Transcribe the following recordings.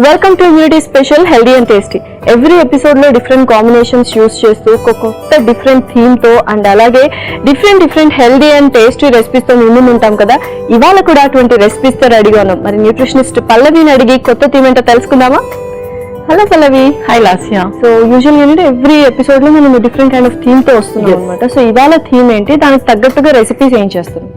Welcome to immunity special healthy and tasty. Every episode లో different combinations use చేస్తూ ఒక కొత్త డిఫరెంట్ థీమ్ తో అండ్ అలాగే different healthy and tasty recipes తో ముందు ఉంటాం కదా. ఇవాళ కూడా అటువంటి రెసిపీస్ తో రెడీగా ఉన్నాం. మరి న్యూట్రిషనిస్ట్ పల్లవిని అడిగి కొత్త థీమ్ ఏంటో తెలుసుకుందామా? హలో పల్లవి. హాయ్ లాస్యా. సో యూజువల్ ఏంటంటే ఎవ్రీ ఎపిసోడ్ లో మనం డిఫరెంట్ కైండ్ ఆఫ్ థీమ్ తో వస్తున్నాం అనమాట. సో ఇవాళ థీమ్ ఏంటి, దానికి తగ్గట్టుగా రెసిపీస్ ఏం చేస్తున్నాం?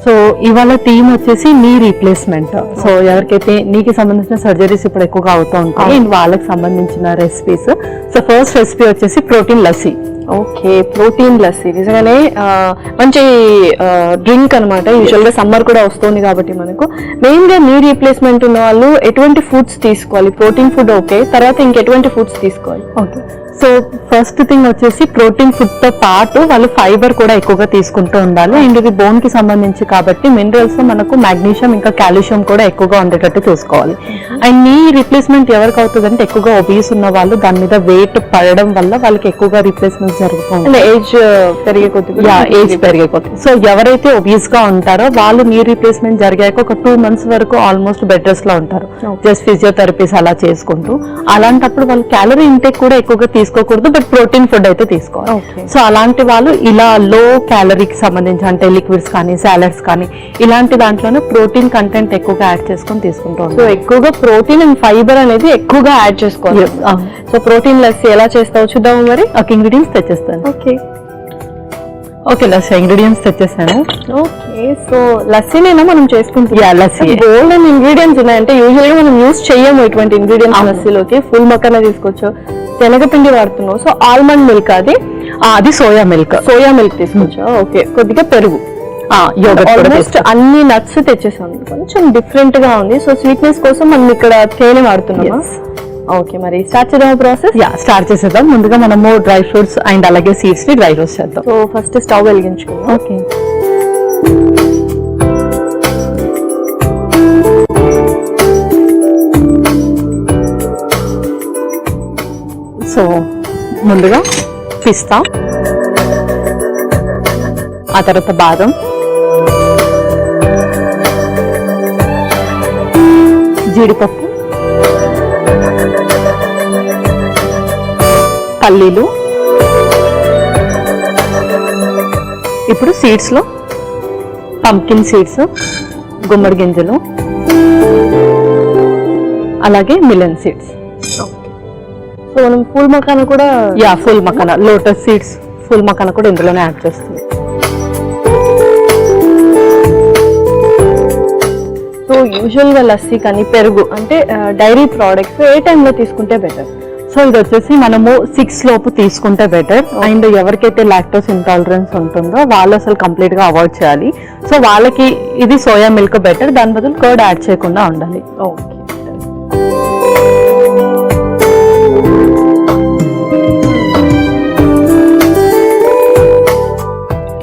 సో ఇవాళ థీమ్ వచ్చేసి నీ రీప్లేస్మెంట్. సో ఎవరికైతే నీకు సంబంధించిన సర్జరీస్ ఇప్పుడు ఎక్కువగా అవుతూ ఉంటాయి వాళ్ళకి సంబంధించిన రెసిపీస్. సో ఫస్ట్ రెసిపీ వచ్చేసి protein lassi. Okay, protein lassi నిజంగానే మంచి డ్రింక్ అనమాట. యూజువల్ గా సమ్మర్ కూడా వస్తుంది కాబట్టి మనకు మెయిన్ గా నీ రీప్లేస్మెంట్ ఉన్న వాళ్ళు ఎటువంటి ఫుడ్స్ తీసుకోవాలి? ప్రోటీన్ ఫుడ్ ఓకే, తర్వాత ఇంకెటువంటి ఫుడ్స్ తీసుకోవాలి? ఓకే, సో ఫస్ట్ థింగ్ వచ్చేసి ప్రోటీన్ ఫుడ్ తో పాటు వాళ్ళు ఫైబర్ కూడా ఎక్కువగా తీసుకుంటూ ఉండాలి. అండ్ ఇది బోన్ కి సంబంధించి కాబట్టి మినరల్స్ మనకు మాగ్నీషియం ఇంకా కాల్షియం కూడా ఎక్కువగా ఉండేటట్టు చూసుకోవాలి. అండ్ నీ రీప్లేస్మెంట్ ఎవరికి అవుతుంది అంటే ఎక్కువగా ఒబీస్ ఉన్న వాళ్ళు, దాని మీద వెయిట్ పడడం వల్ల వాళ్ళకి ఎక్కువగా రీప్లేస్మెంట్ జరుగుతుంది. ఏజ్ పెరిగే కొద్ది ఏజ్ పెరిగే కొద్ది. సో ఎవరైతే ఒబీస్ గా ఉంటారో వాళ్ళు నీ రీప్లేస్మెంట్ జరిగాక ఒక 2 months వరకు ఆల్మోస్ట్ బెడ్ రెస్ట్ లో ఉంటారు, జస్ట్ ఫిజియోథెరపీస్ అలా చేసుకుంటూ. అలాంటప్పుడు వాళ్ళు క్యాలరీ ఇంటేక్ కూడా ఎక్కువగా తీసుకోకూడదు, బట్ ప్రోటీన్ ఫుడ్ అయితే తీసుకోవాలి. సో అలాంటి వాళ్ళు ఇలా లో క్యాలరీకి సంబంధించి అంటే లిక్విడ్స్ కానీ సాలడ్స్ కానీ ఇలాంటి దాంట్లోనే ప్రోటీన్ కంటెంట్ ఎక్కువగా యాడ్ చేసుకొని తీసుకుంటూ ఉంటాం. సో ఎక్కువగా ప్రోటీన్ అండ్ ఫైబర్ అనేది ఎక్కువగా యాడ్ చేసుకోవాలి. సో ప్రోటీన్ లస్సీ ఎలా చేస్తావు చూద్దాము మరి. ఒక ఇంగ్రీడియంట్స్ తెచ్చేస్తాను. ఓకే లస్సీ ఇంగ్రీడియంట్స్ తెచ్చేసాను. ఓకే, సో లస్సీనేనా మనం చేసుకుంటాం? లస్సీ గోల్డ్ అండ్ ఇంగ్రీడియంట్స్ ఉన్నాయంటే యూజువల్ గా మనం యూజ్ చేయము ఇటువంటి ఇంగ్రీడియంట్స్ లస్సీలోకి. ఫుల్ మక్కన తీసుకోవచ్చు, శనగపిండి వాడుతున్నావు. సో ఆల్మండ్ మిల్క్ అది సోయా మిల్క్ తీసుకోవచ్చు. ఓకే, కొద్దిగా పెరుగు, ఆల్మోస్ట్ అన్ని నట్స్ తెచ్చేసాను. కొంచెం డిఫరెంట్ గా ఉంది. సో స్వీట్నెస్ కోసం మనం ఇక్కడ తేనె వాడుతున్నామా? ఓకే, మరి స్టార్ట్ చేద్దాం ప్రాసెస్. స్టార్ట్ చేసేద్దాం. ముందుగా మనము డ్రై ఫ్రూట్స్ అండ్ అలాగే సీడ్స్ ని డ్రై రోస్ట్ చేద్దాం. సో ఫస్ట్ స్టవ్ వెలిగించుకుందాం. ఓకే, సో ముందుగా పిస్తా, ఆ తర్వాత బాదం, జీడిపప్పు, పల్లీలు. ఇప్పుడు సీడ్స్ లో పంకిన్ సీడ్స్, గుమ్మడి గింజలు, అలాగే మిలన్ సీడ్స్. సో మనం ఫుల్ మకానా కూడా full makhana, lotus seeds, full makhana కూడా ఇందులోనే యాడ్ చేస్తుంది. సో యూజువల్ గా లస్సీ కానీ పెరుగు అంటే డైరీ ప్రోడక్ట్స్ ఏ టైంలో తీసుకుంటే బెటర్? సో ఇది వచ్చేసి మనము 6 లోపు తీసుకుంటే బెటర్. అండ్ ఎవరికైతే లాక్టోస్ ఇంటాలరెన్స్ ఉంటుందో వాళ్ళు అసలు కంప్లీట్ గా అవాయిడ్ చేయాలి. సో వాళ్ళకి ఇది సోయా మిల్క్ బెటర్, దాని బదులు కర్డ్ యాడ్ చేయకుండా ఉండాలి. ఓకే,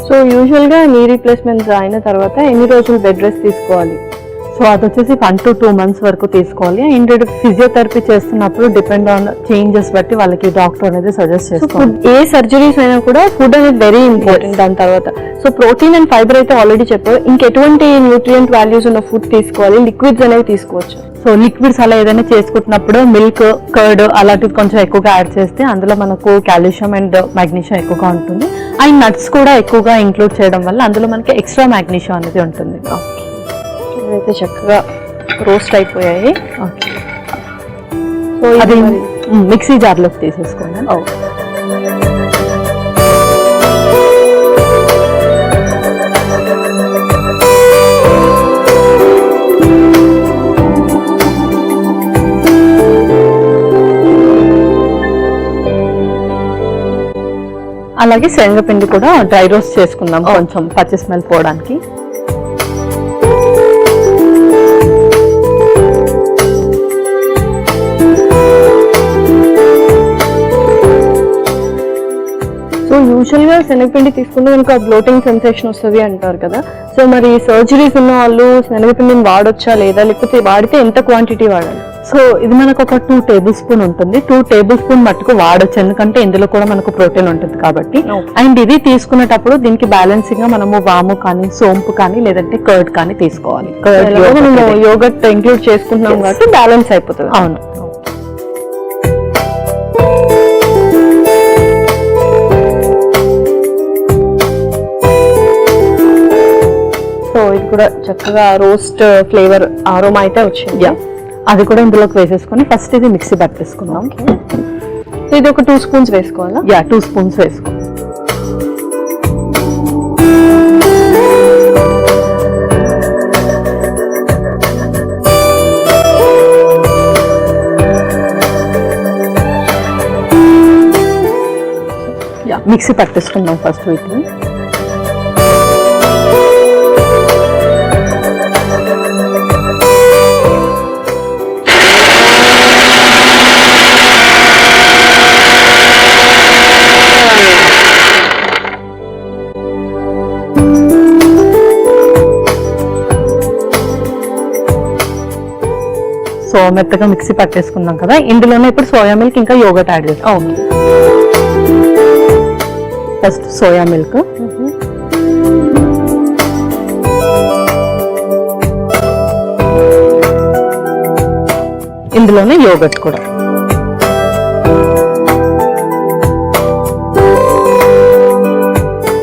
సో యూజువల్ గా నీ రీప్లేస్మెంట్ అయిన తర్వాత ఎన్ని రోజులు బెడ్ రెస్ట్ తీసుకోవాలి? సో అది వచ్చేసి 1 to 2 months వరకు తీసుకోవాలి. అండ్ ఫిజియోథెరపీ చేస్తున్నప్పుడు డిపెండ్ ఆన్ చేంజెస్ బట్టి వాళ్ళకి డాక్టర్ అనేది సజెస్ట్ చేస్తారు. ఏ సర్జరీస్ అయినా కూడా ఫుడ్ అనేది వెరీ ఇంపార్టెంట్. దాని తర్వాత సో ప్రోటీన్ అండ్ ఫైబర్ అయితే ఆల్రెడీ చెప్పారు. ఇంకెటువంటి న్యూట్రియంట్ వాల్యూస్ ఉన్న ఫుడ్ తీసుకోవాలి? లిక్విడ్స్ అనేవి తీసుకోవచ్చు. సో లిక్విడ్స్ అలా ఏదైనా చేసుకుంటున్నప్పుడు మిల్క్, కర్డ్ అలాంటివి కొంచెం ఎక్కువగా యాడ్ చేస్తే అందులో మనకు కాల్షియం అండ్ మాగ్నీషియం ఎక్కువగా ఉంటుంది. అండ్ నట్స్ కూడా ఎక్కువగా ఇంక్లూడ్ చేయడం వల్ల అందులో మనకి ఎక్స్ట్రా మాగ్నీషియం అనేది ఉంటుంది. అయితే చక్కగా రోస్ట్ అయిపోయాయి. ఓకే, సో అది మిక్సీ జార్లోకి తీసేసుకోండి. అలాగే శనగపిండి కూడా డ్రై రోస్ట్ చేసుకుందాం కొంచెం పచ్చి స్మెల్ పోవడానికి. సో యూజువల్ గా శనగపిండి తీసుకుంటే మనకు బ్లోటింగ్ సెన్సేషన్ వస్తుంది అంటారు కదా. సో మరి సర్జరీస్ ఉన్న వాళ్ళు శనగపిండిని వాడొచ్చా లేదా, లేకపోతే వాడితే ఎంత క్వాంటిటీ వాడాలి? సో ఇది మనకు ఒక 2 టేబుల్ స్పూన్ ఉంటుంది. 2 టేబుల్ స్పూన్ మట్టుకు వాడొచ్చు, ఎందుకంటే ఇందులో కూడా మనకు ప్రోటీన్ ఉంటుంది కాబట్టి. అండ్ ఇది తీసుకునేటప్పుడు దీనికి బ్యాలెన్సింగ్ గా మనము వాము కానీ సోంపు కానీ లేదంటే కర్డ్ కానీ తీసుకోవాలి. యోగర్ట్ ఇంక్లూడ్ చేసుకుంటున్నాం కాబట్టి బ్యాలెన్స్ అయిపోతుంది. అవును. సో ఇది కూడా చక్కగా రోస్ట్ ఫ్లేవర్ ఆరోమా అయితే వచ్చింది. అది కూడా ఇందులోకి వేసేసుకొని ఫస్ట్ ఇది మిక్సీ పట్టేసుకుందాం. ఇది ఒక 2 స్పూన్స్ వేసుకోవాలా? 2 స్పూన్స్ వేసుకో. మిక్సీ పట్టేసుకుందాం ఫస్ట్ వీటిని. సో మెత్తగా మిక్సీ పట్టేసుకున్నాం కదా, ఇందులోనే ఇప్పుడు సోయా మిల్క్ ఇంకా యోగర్ట్ యాడ్ చేస్తాం. ఫస్ట్ సోయా మిల్క్, ఇందులోనే యోగర్ట్ కూడా.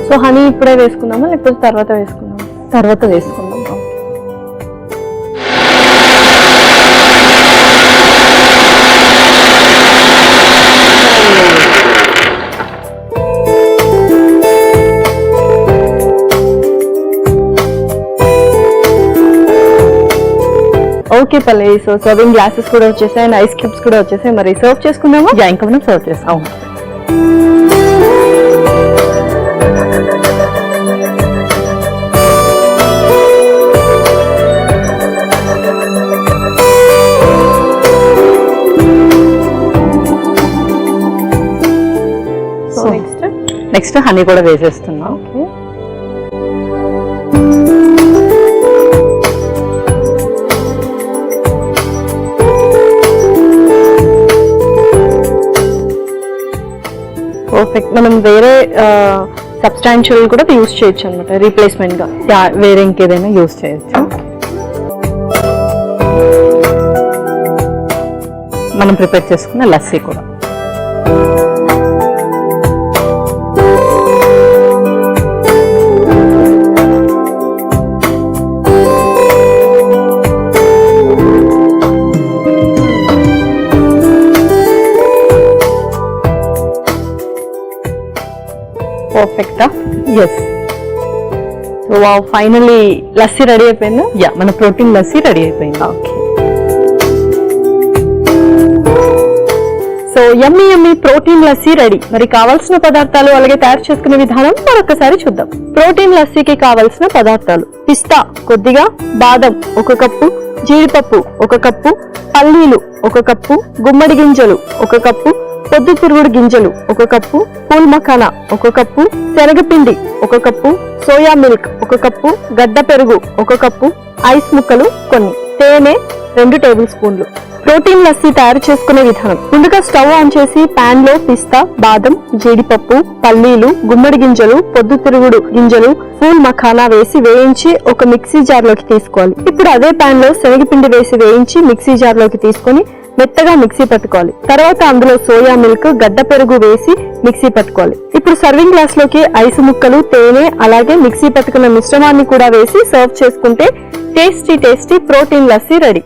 సో హనీ ఇప్పుడే వేసుకుందామా లేకపోతే తర్వాత వేసుకుందామా? తర్వాత వేసుకుందాం. ఓకే పల్లె, సో సర్వింగ్ గ్లాసెస్ కూడా వచ్చేసాయి అండ్ ఐస్ క్యూబ్స్ కూడా వచ్చేసాయి. మరి సర్వ్ చేసుకుందామా? ఇంకా మనం సర్వ్ చేస్తాం. అవును. సో నెక్స్ట్ హనీ కూడా వేసేస్తున్నాం. ఓకే. పర్ఫెక్ట్. మనం వేరే సబ్స్టాన్షియల్ కూడా యూస్ చేయొచ్చు అనమాట రీప్లేస్మెంట్ గా. వేరే ఇంకేదైనా యూస్ చేయొచ్చు. మనం ప్రిపేర్ చేసుకున్న లస్సీ కూడా. పర్ఫెక్టా? Yes. So wow, finally lassi ready అయిపోయిందా? మన ప్రోటీన్ లస్సీ రెడీ అయిపోయింది. Okay. So yummy yummy protein lassi ready. మరి కావాల్సిన పదార్థాలు అలాగే తయారు చేసుకునే విధానం మరొకసారి చూద్దాం. ప్రోటీన్ లస్సీకి కావాల్సిన పదార్థాలు: పిస్తా కొద్దిగా, బాదం 1 కప్పు, జీడిపప్పు 1 కప్పు, పల్లీలు 1 కప్పు, గుమ్మడి గింజలు 1 కప్పు, పొద్దుతిరుగుడు గింజలు 1 కప్పు, పూల్ మఖానా 1 కప్పు, శనగపిండి 1 కప్పు, సోయా మిల్క్ 1 కప్పు, గడ్డ పెరుగు 1 కప్పు, ఐస్ ముక్కలు కొన్ని, తేనె 2 టేబుల్ స్పూన్లు. ప్రోటీన్ లస్సీ తయారు చేసుకునే విధానం: ముందుగా స్టవ్ ఆన్ చేసి పాన్ లో పిస్తా, బాదం, జీడిపప్పు, పల్లీలు, గుమ్మడి గింజలు, పొద్దుతిరుగుడు గింజలు, పూల్ మఖానా వేసి వేయించి ఒక మిక్సీ జార్ లోకి తీసుకోవాలి. ఇప్పుడు అదే పాన్ లో శనగపిండి వేసి వేయించి మిక్సీ జార్ లోకి తీసుకొని మెత్తగా మిక్సీ పట్టుకోవాలి. తర్వాత అందులో సోయా మిల్క్, గడ్డ పెరుగు వేసి మిక్సీ పట్టుకోవాలి. ఇప్పుడు సర్వింగ్ గ్లాస్ లోకి ఐసు ముక్కలు, తేనె అలాగే మిక్సీ పట్టుకున్న మిశ్రమాన్ని కూడా వేసి సర్వ్ చేసుకుంటే tasty tasty protein lassi ready.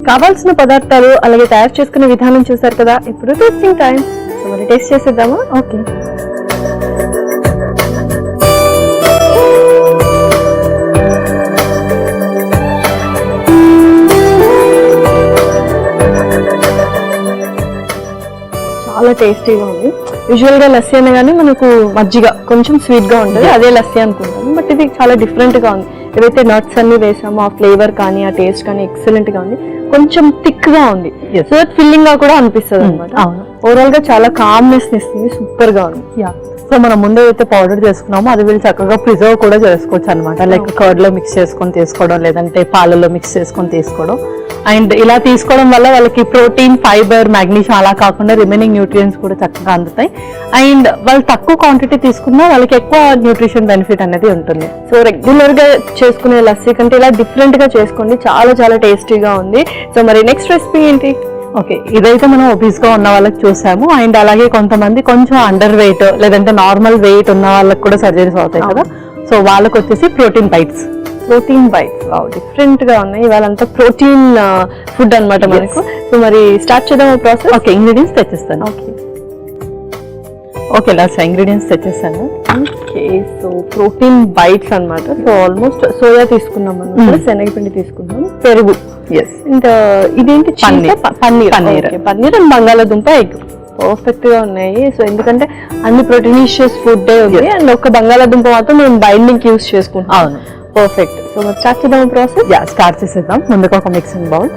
కావాల్సిన పదార్థాలు అలాగే తయారు చేసుకునే విధానం చూసారు కదా. ఇప్పుడు టేస్టింగ్ టైం. సో మరి టేస్ట్ చేసేద్దామా? ఓకే. చాలా టేస్టీగా ఉంది. యూజువల్ గా లస్సీ అనగానే మనకు మజ్జిగ కొంచెం స్వీట్ గా ఉంటుంది, అదే లస్సీ అనుకుంటాము. బట్ ఇది చాలా డిఫరెంట్ గా ఉంది. ఏవైతే నట్స్ అన్ని వేసామో ఆ ఫ్లేవర్ కానీ ఆ టేస్ట్ కానీ ఎక్సలెంట్ గా ఉంది. కొంచెం థిక్ గా ఉంది, సో ఫిల్లింగ్ గా కూడా అనిపిస్తుంది అనమాట. ఓవరాల్ గా చాలా కామ్నెస్ ఇస్తుంది. సూపర్ గా ఉంది. సో మనం ముందు అయితే పౌడర్ చేసుకున్నామో అది వీళ్ళు చక్కగా ప్రిజర్వ్ కూడా చేసుకోవచ్చు అనమాట. లైక్ కర్డ్ లో మిక్స్ చేసుకొని తీసుకోవడం, లేదంటే పాలలో మిక్స్ చేసుకొని తీసుకోవడం. అండ్ ఇలా తీసుకోవడం వల్ల వాళ్ళకి ప్రోటీన్, ఫైబర్, మాగ్నీషియం అలా కాకుండా రిమైనింగ్ న్యూట్రియంట్స్ కూడా చక్కగా అందుతాయి. అండ్ వాళ్ళు తక్కువ క్వాంటిటీ తీసుకున్నా వాళ్ళకి ఎక్కువ న్యూట్రిషన్ బెనిఫిట్ అనేది ఉంటుంది. సో రెగ్యులర్ గా చేసుకునే లస్సీ కంటే ఇలా డిఫరెంట్ గా చేసుకోండి, చాలా చాలా టేస్టీగా ఉంది. సో మరి నెక్స్ట్ రెసిపీ ఏంటి? ఓకే, ఇదైతే మనం ఒబీస్ గా ఉన్న వాళ్ళకి చూసాము. అండ్ అలాగే కొంతమంది కొంచెం అండర్ వెయిట్ లేదంటే నార్మల్ వెయిట్ ఉన్న వాళ్ళకి కూడా సర్జరీస్ అవుతాయి కదా. సో వాళ్ళకి వచ్చేసి ప్రోటీన్ బైట్స్. డిఫరెంట్ గా ఉన్నాయి, ఇవాళంతా ప్రోటీన్ ఫుడ్ అన్నమాట మనకు. సో మరి స్టార్ట్ చేద్దాం ప్రాసెస్. ఓకే, ఇంగ్రీడియంట్స్ తెచ్చిస్తాను. ఓకే లాస్ట్ ఇంగ్రీడియంట్స్ తెచ్చేస్తాను. ఓకే, సో ప్రోటీన్ బైట్స్ అన్నమాట. సో ఆల్మోస్ట్ సోయా తీసుకున్నాం మనం, శనగపిండి తీసుకున్నాం, పెరుగు, ఇంకా ఇదేంటి పన్నీర్ అండ్ బంగాళాదుంప ఎగ్. పర్ఫెక్ట్ గా ఉన్నాయి. సో ఎందుకంటే అన్ని ప్రోటీనిషియస్ ఫుడ్ ఉంది, అండ్ ఒక బంగాళాదుంప మాత్రం మనం బైండింగ్ యూస్ చేసుకుంటాం. పర్ఫెక్ట్. సో మరి స్టార్ట్ చేద్దాం ప్రాసెస్. స్టార్ట్ చేసేద్దాం. ముందుగా ఒక mixing bowl.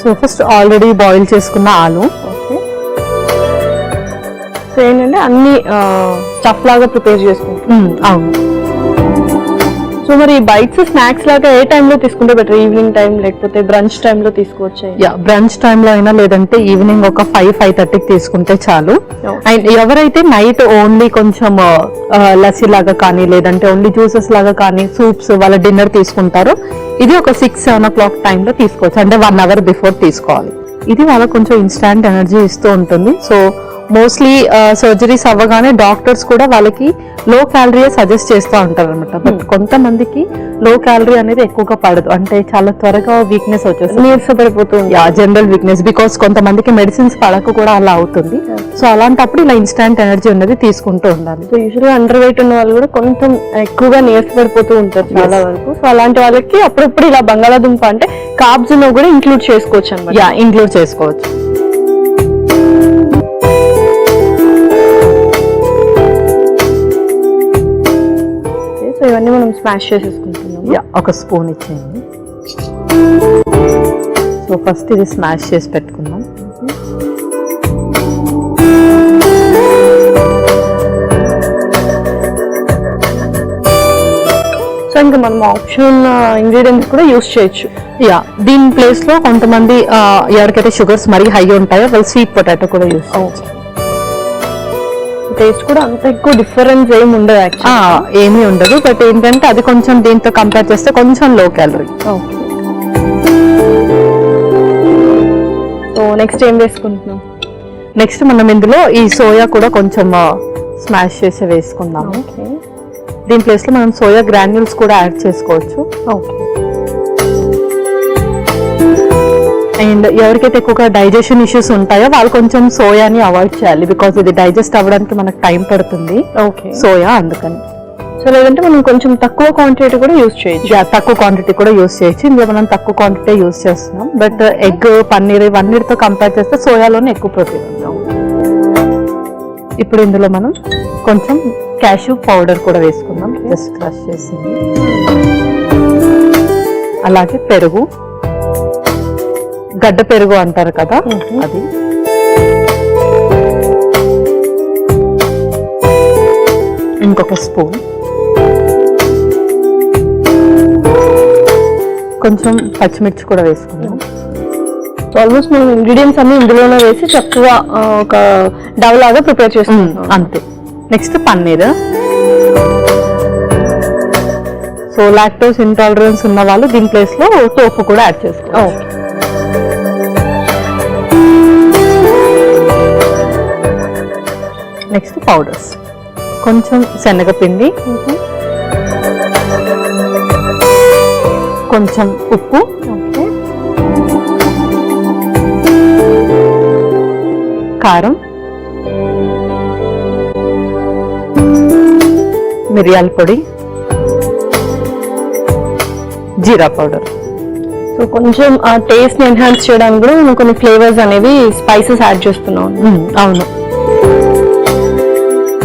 So first already boil చేసుకున్న ఆలు. ఓకే, సో ఏంటంటే అన్ని స్టఫ్ లాగా ప్రిపేర్ చేసుకుంటాం. అవును. సో మరి బైట్స్ స్నాక్స్ లాగా ఏ టైంలో తీసుకుంటే బెటర్? ఈవినింగ్ టైం లేకపోతే బ్రంచ్ టైంలో తీసుకోవచ్చు? బ్రంచ్ టైంలో అయినా, లేదంటే ఈవినింగ్ ఒక 5-5:30కి తీసుకుంటే చాలు. అండ్ ఎవరైతే నైట్ ఓన్లీ కొంచెం లస్సీ లాగా కానీ, లేదంటే ఓన్లీ జ్యూసెస్ లాగా కానీ, సూప్స్ వాళ్ళ డిన్నర్ తీసుకుంటారో ఇది ఒక 6-7 o'clock టైంలో తీసుకోవచ్చు. అంటే 1 hour బిఫోర్ తీసుకోవాలి. ఇది వాళ్ళకి కొంచెం ఇన్స్టాంట్ ఎనర్జీ ఇస్తూ ఉంటుంది. సో మోస్ట్లీ సర్జరీస్ అవ్వగానే డాక్టర్స్ కూడా వాళ్ళకి లో క్యాలరీ సజెస్ట్ చేస్తూ ఉంటారు అనమాట. బట్ కొంతమందికి లో క్యాలరీ అనేది ఎక్కువగా పడదు, అంటే చాలా త్వరగా వీక్నెస్ వచ్చేస్తుంది, నీరసపడిపోతుంది. జనరల్ వీక్నెస్, బికాస్ కొంతమందికి మెడిసిన్స్ పడక కూడా అలా అవుతుంది. సో అలాంటప్పుడు ఇలా ఇన్స్టాంట్ ఎనర్జీ అనేది తీసుకుంటూ ఉండాలి. సో యూజువల్గా అండర్ వెయిట్ ఉన్న వాళ్ళు కూడా కొంచెం ఎక్కువగా నీరసపడిపోతూ ఉంటారు చాలా వరకు. సో అలాంటి వాళ్ళకి అప్పుడప్పుడు ఇలా బంగాళాదుంప అంటే కార్బ్స్ కూడా ఇంక్లూడ్ చేసుకోవచ్చు అనమాట. ఇంక్లూడ్ చేసుకోవచ్చు. సో ఇవన్నీ మనం స్మాష్ చేసేసుకుంటున్నాం. ఒక స్పూన్ ఇచ్చేయండి. సో ఫస్ట్ ఇది స్మాష్ చేసి పెట్టుకుందాం. సో ఇంకా మనం ఆప్షన్ ఇంగ్రీడియంట్స్ కూడా యూస్ చేయొచ్చు. దీని ప్లేస్ లో కొంతమంది ఎవరికైతే షుగర్స్ మరీ హై ఉంటాయో వాళ్ళు స్వీట్ పొటాటో కూడా యూస్ చేయొచ్చు. టేస్ట్ కూడా అంత ఎక్కువ డిఫరెన్స్ ఏమి ఉండదు, ఏమీ ఉండదు. బట్ ఏంటంటే అది కొంచెం దీంతో కంపేర్ చేస్తే కొంచెం లో క్యాలరీ. సో నెక్స్ట్ ఏం వేసుకుంటున్నాం? నెక్స్ట్ మనం ఇందులో ఈ సోయా కూడా కొంచెం స్మాష్ చేసి వేసుకుందాము. దీని ప్లేస్ లో మనం సోయా గ్రాన్యూల్స్ కూడా యాడ్ చేసుకోవచ్చు. అండ్ ఎవరికైతే ఎక్కువగా డైజెషన్ ఇష్యూస్ ఉంటాయో వాళ్ళు కొంచెం సోయాని అవాయిడ్ చేయాలి, బికాస్ ఇది డైజెస్ట్ అవ్వడానికి మనకు టైం పడుతుంది సోయా, అందుకని. సో లేదంటే మనం కొంచెం తక్కువ క్వాంటిటీ కూడా యూస్ చేయొచ్చు. తక్కువ క్వాంటిటీ కూడా యూస్ చేయొచ్చు. ఇందులో మనం తక్కువ క్వాంటిటీ యూస్ చేస్తున్నాం. బట్ ఎగ్, పన్నీర్ ఇవన్నిటితో కంపేర్ చేస్తే సోయాలోనే ఎక్కువ ప్రోటీన్ ఉంది. ఇప్పుడు ఇందులో మనం కొంచెం క్యాష్యూ పౌడర్ కూడా వేసుకుందాం, జస్ట్ క్రష్ చేసింది. అలాగే పెరుగు, గడ్డ పెరుగు అంటారు కదా, అది. ఇంకొక స్పూన్, కొంచెం పచ్చిమిర్చి కూడా వేసుకుందాం. ఆల్మోస్ట్ మనం ఇంగ్రీడియంట్స్ అన్ని ఇందులోనే వేసి చక్కగా ఒక డవ్ లాగా ప్రిపేర్ చేసుకుంటాం, అంతే. Next paneer. So lactose intolerance ఉన్న వాళ్ళు దీని ప్లేస్ లో టోఫు కూడా యాడ్ చేసుకోవచ్చు. నెక్స్ట్ పౌడర్స్, కొంచెం శనగపిండి, కొంచెం ఉప్పు, కారం, మిరియాల పొడి, జీరా పౌడర్. సో కొంచెం ఆ టేస్ట్ ని ఎన్హాన్స్ చేయడానికి కూడా మనం కొన్ని ఫ్లేవర్స్ అనేవి స్పైసెస్ యాడ్ చేస్తున్నాం. అవును.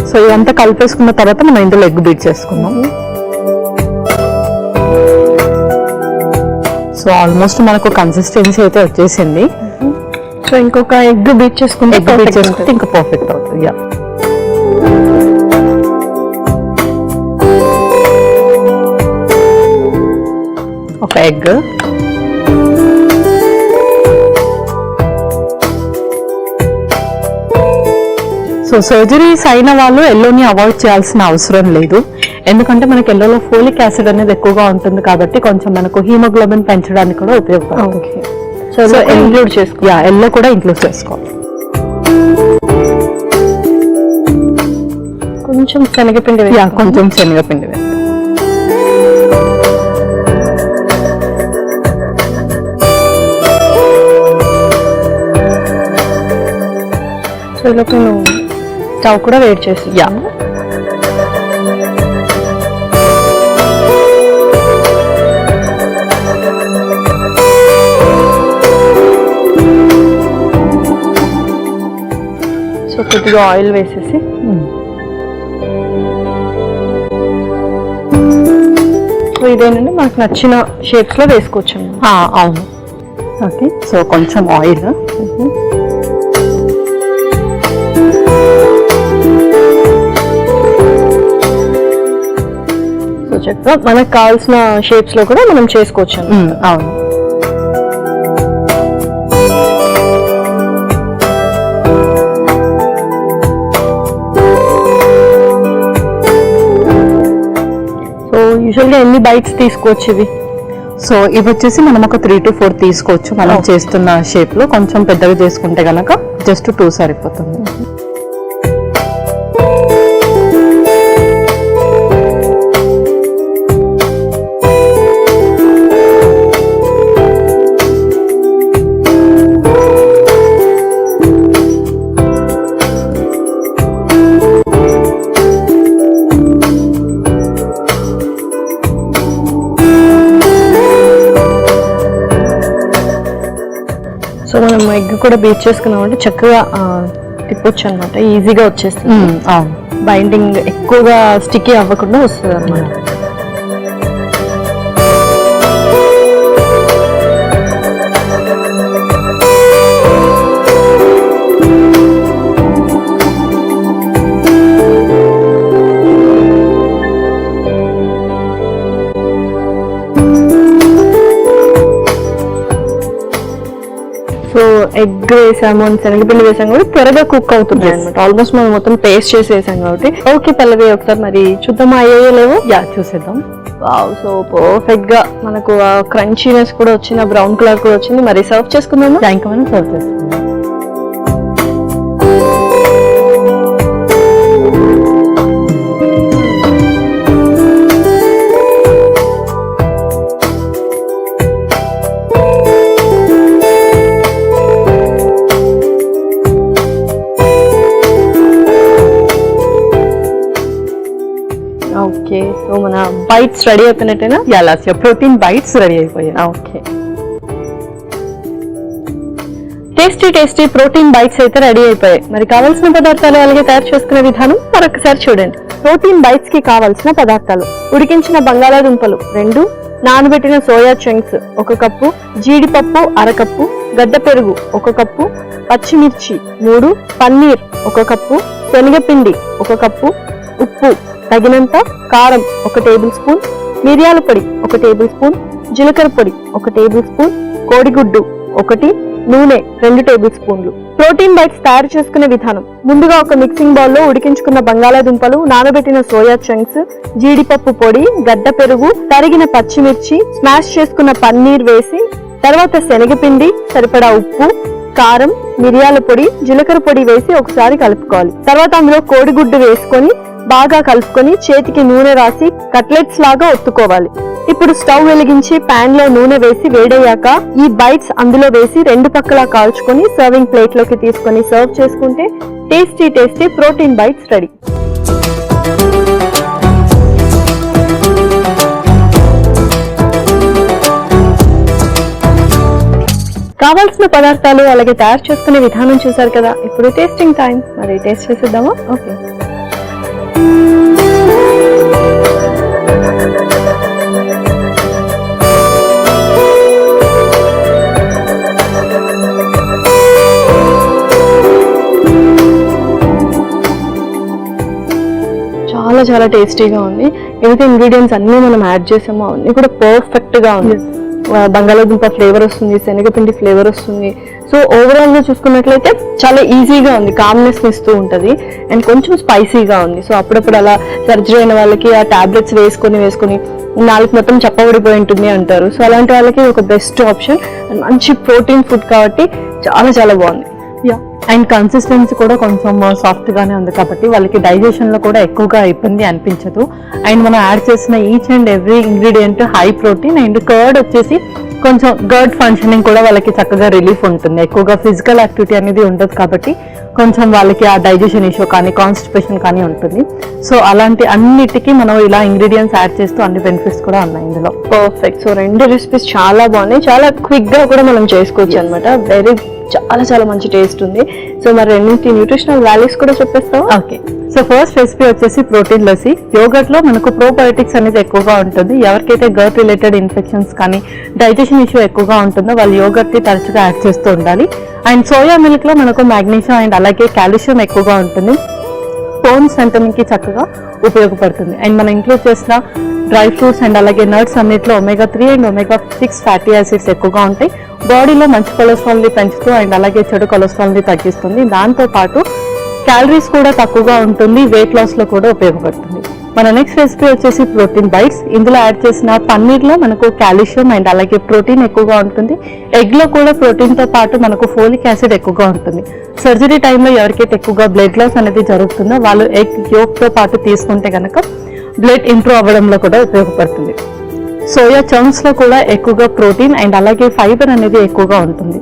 సో ఇదంతా కలిపేసుకున్న తర్వాత మనం ఇందులో ఎగ్ బీట్ చేసుకున్నాం. సో ఆల్మోస్ట్ మనకు కన్సిస్టెన్సీ అయితే వచ్చేసింది. సో ఇంకొక ఎగ్ బీట్ చేసుకుంటే ఎగ్ బీట్ చేసుకుంటే ఇంకా పర్ఫెక్ట్ అవుతుంది. యా, ఒక ఎగ్, సో సర్జరీస్ అయిన వాళ్ళు ఎల్లోని అవాయిడ్ చేయాల్సిన అవసరం లేదు, ఎందుకంటే మనకి ఎల్లోలో ఫోలిక్ యాసిడ్ అనేది ఎక్కువగా ఉంటుంది కాబట్టి కొంచెం మనకు హీమోగ్లోబిన్ పెంచడానికి కూడా ఉపయోగపడుతుంది. సో ఇంక్లూడ్ చేసుకో, యా ఎల్లో కూడా ఇంక్లూడ్ చేసుకోవాలి. కొంచెం శనగపిండి, యా కొంచెం శనగపిండి వేయాలి. సో ఇలా స్టవ్ కూడా వేడి చేసి, యా సో కొద్దిగా ఆయిల్ వేసేసి సో ఇదేనండి మనకు నచ్చిన షేప్స్ లో వేసుకోవచ్చు. అవును. ఓకే, సో కొంచెం ఆయిల్, సో చక్కగా మనకు కావాల్సిన షేప్స్ లో కూడా మనం చేసుకోవచ్చు. అవును. యూజువల్గా ఎన్ని బైట్స్ తీసుకోవచ్చు ఇవి? సో ఇవి వచ్చేసి మనం ఒక 3 to 4 తీసుకోవచ్చు. మనం చేస్తున్న షేప్ లో కొంచెం పెద్దగా చేసుకుంటే గనక జస్ట్ 2 సరిపోతుంది. సో మనం ఎగ్ కూడా బీట్ చేసుకున్నామంటే చక్కగా తిప్పొచ్చు అనమాట, ఈజీగా వచ్చేస్తుంది. బైండింగ్ ఎక్కువగా స్టిక్కీ అవ్వకుండా వస్తుంది అనమాట. సో ఎగ్ వేసాము, శనగపిండి వేసాము కాబట్టి త్వరగా కుక్ అవుతుంది అనమాట. ఆల్మోస్ట్ మనం మొత్తం పేస్ట్ చేసి వేసాం కాబట్టి. ఓకే పల్లవి, ఒకసారి మరి చూద్దామా అయ్యో లేవో? యా చూసేద్దాం. వావ్, సో పర్ఫెక్ట్ గా మనకు క్రంచీనెస్ కూడా వచ్చింది, బ్రౌన్ కలర్ కూడా వచ్చింది. మరి సర్వ్ చేసుకుందాము. ఇంకా మనం సర్వ్ చేసుకుందాం. ఓకే, సో మన బైట్స్ రెడీ అయిపోయినట్టేనా? ఎలా ప్రోటీన్ బైట్స్ రెడీ అయిపోయాయి. Okay, tasty tasty protein bites అయితే రెడీ అయిపోయాయి. మరి కావాల్సిన పదార్థాలు అలాగే తయారు చేసుకునే విధానం మరొకసారి చూడండి. ప్రోటీన్ బైట్స్ కి కావాల్సిన పదార్థాలు: ఉడికించిన బంగాళాదుంపలు 2, నానబెట్టిన సోయా చంక్స్ 1 కప్పు, జీడిపప్పు 1/2 కప్పు, గడ్డ పెరుగు 1 కప్పు, పచ్చిమిర్చి 3, పన్నీర్ 1 కప్పు, శనగపిండి 1 కప్పు, ఉప్పు తగినంత, కారం 1 టేబుల్ స్పూన్, మిరియాల పొడి 1 టేబుల్ స్పూన్, జీలకర్ర పొడి 1 టేబుల్ స్పూన్, కోడిగుడ్డు 1, నూనె 2 టేబుల్ స్పూన్లు. ప్రోటీన్ బైట్స్ తయారు చేసుకునే విధానం: ముందుగా ఒక మిక్సింగ్ బౌల్ లో ఉడికించుకున్న బంగాళాదుంపలు, నానబెట్టిన సోయా చంక్స్, జీడిపప్పు పొడి, గడ్డ పెరుగు, తరిగిన పచ్చిమిర్చి, స్మాష్ చేసుకున్న పన్నీర్ వేసి, తర్వాత శనగపిండి, సరిపడా ఉప్పు, కారం, మిరియాల పొడి, జీలకర్ర పొడి వేసి ఒకసారి కలుపుకోవాలి. తర్వాత అందులో కోడిగుడ్డు వేసుకొని బాగా కలుపుకొని చేతికి నూనె రాసి కట్లెట్స్ లాగా ఒత్తుకోవాలి. ఇప్పుడు స్టవ్ వెలిగించి పాన్ లో నూనె వేసి వేడయ్యాక ఈ బైట్స్ అందులో వేసి 2 పక్కలా కాల్చుకొని సర్వింగ్ ప్లేట్ లోకి తీసుకొని సర్వ్ చేసుకుంటే tasty tasty protein bites ready. కావాల్సిన పదార్థాలు అలాగే తయారు చేసుకునే విధానం చూసారు కదా. ఇప్పుడు టేస్టింగ్ టైం. మరి టేస్ట్ చేసేద్దామా? ఓకే, చాలా చాలా టేస్టీగా ఉంది. ఏవైతే ఇంగ్రీడియంట్స్ అన్నీ మనం యాడ్ చేసామో అన్నీ కూడా పర్ఫెక్ట్గా ఉంది. బంగాళాదుంప ఫ్లేవర్ వస్తుంది, శనగపిండి ఫ్లేవర్ వస్తుంది. సో ఓవరాల్ గా చూసుకున్నట్లయితే చాలా ఈజీగా ఉంది, కామ్నెస్ ఇస్తూ ఉంటుంది అండ్ కొంచెం స్పైసీగా ఉంది. సో అప్పుడప్పుడు అలా సర్జరీ అయిన వాళ్ళకి ఆ టాబ్లెట్స్ వేసుకొని నాలుగు మొత్తం చప్పబడిపోయి ఉంటుంది అంటారు. సో అలాంటి వాళ్ళకి ఒక బెస్ట్ ఆప్షన్ అండ్ మంచి ప్రోటీన్ ఫుడ్ కాబట్టి చాలా చాలా బాగుంది. అండ్ కన్సిస్టెన్సీ కూడా కొంచెం సాఫ్ట్ గానే ఉంది కాబట్టి వాళ్ళకి డైజెషన్ లో కూడా ఎక్కువగా ఇబ్బంది అనిపించదు. అండ్ మనం యాడ్ చేసిన each and every ingredient high protein and curd వచ్చేసి కొంచెం గర్డ్ ఫంక్షనింగ్ కూడా వాళ్ళకి చక్కగా రిలీఫ్ ఉంటుంది. ఎక్కువగా ఫిజికల్ యాక్టివిటీ అనేది ఉండదు కాబట్టి కొంచెం వాళ్ళకి ఆ డైజెషన్ ఇష్యూ కానీ కాన్స్టిపేషన్ కానీ ఉంటుంది. సో అలాంటి అన్నిటికీ మనం ఇలా ఇంగ్రీడియంట్స్ యాడ్ చేస్తూ అన్ని బెనిఫిట్స్ కూడా ఉన్నాయి ఇందులో. పర్ఫెక్ట్. సో రెండు రెసిపీస్ చాలా బాగున్నాయి, చాలా క్విక్ గా కూడా మనం చేసుకోవచ్చు అనమాట. వెరీ చాలా చాలా మంచి టేస్ట్ ఉంది. సో మరి రెండింటి న్యూట్రిషనల్ వాల్యూస్ కూడా చెప్పేస్తావా? ఓకే. సో ఫస్ట్ రెసిపీ వచ్చేసి ప్రోటీన్ లస్సీ. యోగర్ట్ లో మనకు ప్రోబయోటిక్స్ అనేది ఎక్కువగా ఉంటుంది. ఎవరికైతే గట్ రిలేటెడ్ ఇన్ఫెక్షన్స్ కానీ డైజెషన్ ఇష్యూ ఎక్కువగా ఉంటుందో వాళ్ళు యోగర్ట్ ని తరచుగా యాడ్ చేస్తూ ఉండాలి. అండ్ సోయా మిల్క్ లో మనకు మాగ్నీషియం అండ్ అలాగే కాల్షియం ఎక్కువగా ఉంటుంది. బోన్ స్ట్రెంథనింగ్ కి చక్కగా ఉపయోగపడుతుంది. అండ్ మనం ఇంక్లూడ్ చేసిన డ్రై ఫ్రూట్స్ అండ్ అలాగే నట్స్ అన్నిట్లో omega-3 and omega-6 fatty acids ఎక్కువగా ఉంటాయి. బాడీలో మంచి కొలెస్ట్రాల్ ని పెంచుతూ అండ్ అలాగే చెడు కొలెస్ట్రాల్ ని తగ్గిస్తుంది. దాంతో పాటు క్యాలరీస్ కూడా తక్కువగా ఉంటుంది, వెయిట్ లాస్ లో కూడా ఉపయోగపడుతుంది. మన నెక్స్ట్ రెసిపీ వచ్చేసి ప్రోటీన్ బైట్స్. ఇందులో యాడ్ చేసిన పన్నీర్ లో మనకు కాల్షియం అండ్ అలాగే ప్రోటీన్ ఎక్కువగా ఉంటుంది. ఎగ్ లో కూడా ప్రోటీన్ తో పాటు మనకు ఫోలిక్ యాసిడ్ ఎక్కువగా ఉంటుంది. సర్జరీ టైంలో ఎవరికైతే ఎక్కువగా బ్లడ్ లాస్ అనేది జరుగుతుందో వాళ్ళు ఎగ్ యోక్ తో పాటు తీసుకుంటే కనుక బ్లడ్ ఇంప్రూవ్ అవ్వడంలో కూడా ఉపయోగపడుతుంది. సోయా చంక్స్ లో కూడా ఎక్కువగా ప్రోటీన్ అండ్ అలాగే ఫైబర్ అనేది ఎక్కువగా ఉంటుంది.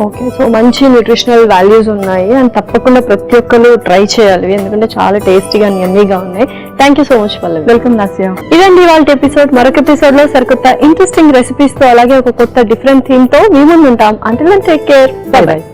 ఓకే. సో మంచి న్యూట్రిషనల్ వాల్యూస్ ఉన్నాయి అండ్ తప్పకుండా ప్రతి ఒక్కరు ట్రై చేయాలి, ఎందుకంటే చాలా టేస్టీగా యమ్మీగా ఉన్నాయి. Thank you so much Pallavi. Welcome nausea. ఇదండి వాళ్ళ ఎపిసోడ్. మరొక ఎపిసోడ్ లో సరికొత్త ఇంట్రెస్టింగ్ రెసిపీస్ తో అలాగే ఒక కొత్త డిఫరెంట్ థీమ్ తో మీ ముందు ఉంటాం. Until then take care. Bye by.